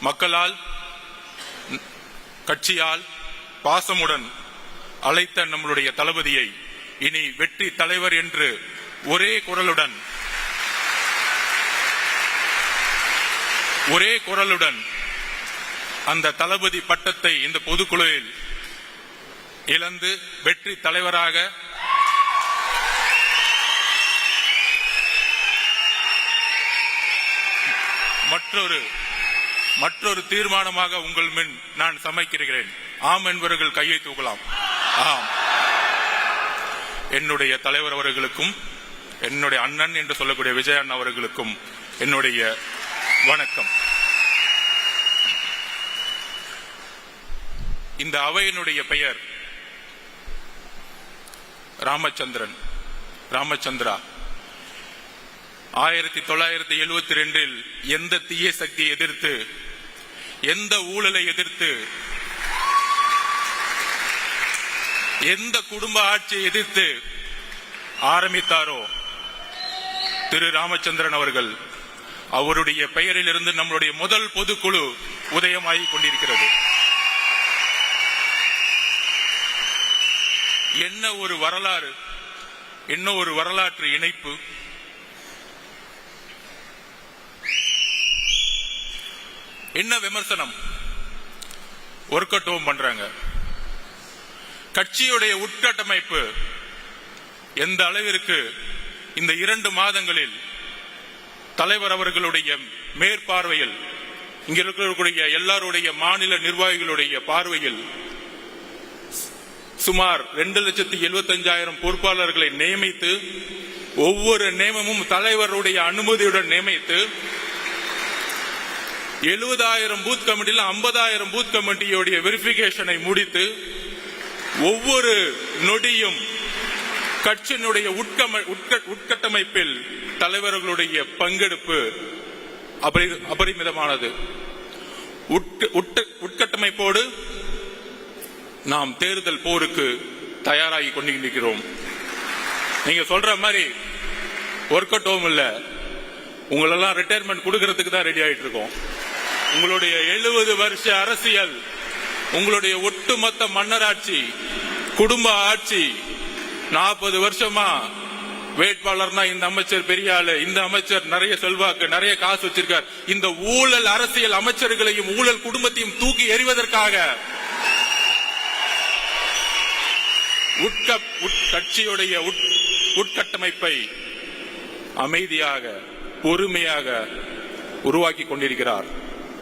மக்களால் கட்சியால் பாசமுடன் அழைத்த நம்மளுடைய தளபதியை இனி வெற்றி தலைவர் என்று ஒரே குரலுடன் அந்த தளபதி பட்டத்தை இந்த பொதுக்குழுவில் இழந்து வெற்றி தலைவராக மற்றொரு தீர்மானமாக உங்கள் முன் நான் சமைக்கிறேன். ஆம் என்பவர்கள் கையை தூக்கலாம். ஆம். என்னுடைய தலைவர் அவர்களுக்கும் என்னுடைய அண்ணன் என்று சொல்லக்கூடிய விஜய் அண்ணா அவர்களுக்கும் என்னுடைய வணக்கம். இந்த அவையினுடைய பெயர் ராமச்சந்திரா. 1972 எந்த தீய சக்தியை எதிர்த்து, எந்த ஊழலை எதிர்த்து, எந்த குடும்ப ஆட்சியை எதிர்த்து ஆரம்பித்தாரோ திரு ராமச்சந்திரன் அவர்கள், அவருடைய பெயரில் இருந்து நம்மளுடைய முதல் பொதுக்குழு உதயமாகிக் கொண்டிருக்கிறது. என்ன ஒரு வரலாறு, என்ன ஒரு வரலாற்று இணைப்பு. என்ன விமர்சனம் ஒர்க் அவுட் பண்றாங்க. கட்சியுடைய உட்கட்டமைப்பு எந்த அளவிற்கு இந்த 2 மாதங்களில் தலைவர் அவர்களுடைய மேற்பார்வையில், இங்க இருக்கக்கூடிய எல்லாருடைய மாநில நிர்வாகிகளுடைய பார்வையில் சுமார் 2,75,000 பொறுப்பாளர்களை நியமித்து, ஒவ்வொரு நியமமும் தலைவருடைய அனுமதியுடன் நியமித்து, 70,000 பூத் கமிட்டியில் 50,000 பூத் கமிட்டியுடைய வெரிபிகேஷனை முடித்து, ஒவ்வொரு நொடியும் கட்சியினுடைய உட்கட்டமைப்பில் தலைவர்களுடைய பங்கெடுப்பு அபரிமிதமானது. உட்கட்டமைப்போடு நாம் தேர்தல் போருக்கு தயாராகி கொண்டிருக்கிறோம். நீங்க சொல்ற மாதிரி ஒர்க் அவுட் இல்ல, உங்களெல்லாம் ரிட்டையர்மெண்ட் கொடுக்கறதுக்கு தான் ரெடி ஆயிட்டு இருக்கோம். உங்களுடைய 70 வருஷ அரசியல், உங்களுடைய ஒட்டுமொத்த மன்னராட்சி, குடும்ப ஆட்சி, 40 வருஷமா வேட்பாளர்னா இந்த அமைச்சர் பெரிய ஆளு, இந்த அமைச்சர் நிறைய செல்வாக்கு, நிறைய காசு வச்சிருக்கார், இந்த ஊழல் அரசியல் அமைச்சர்களையும் ஊழல் குடும்பத்தையும் தூக்கி எறிவதற்காக கட்சியுடைய உட்கட்டமைப்பை அமைதியாக பொறுமையாக உருவாக்கி கொண்டிருக்கிறார்.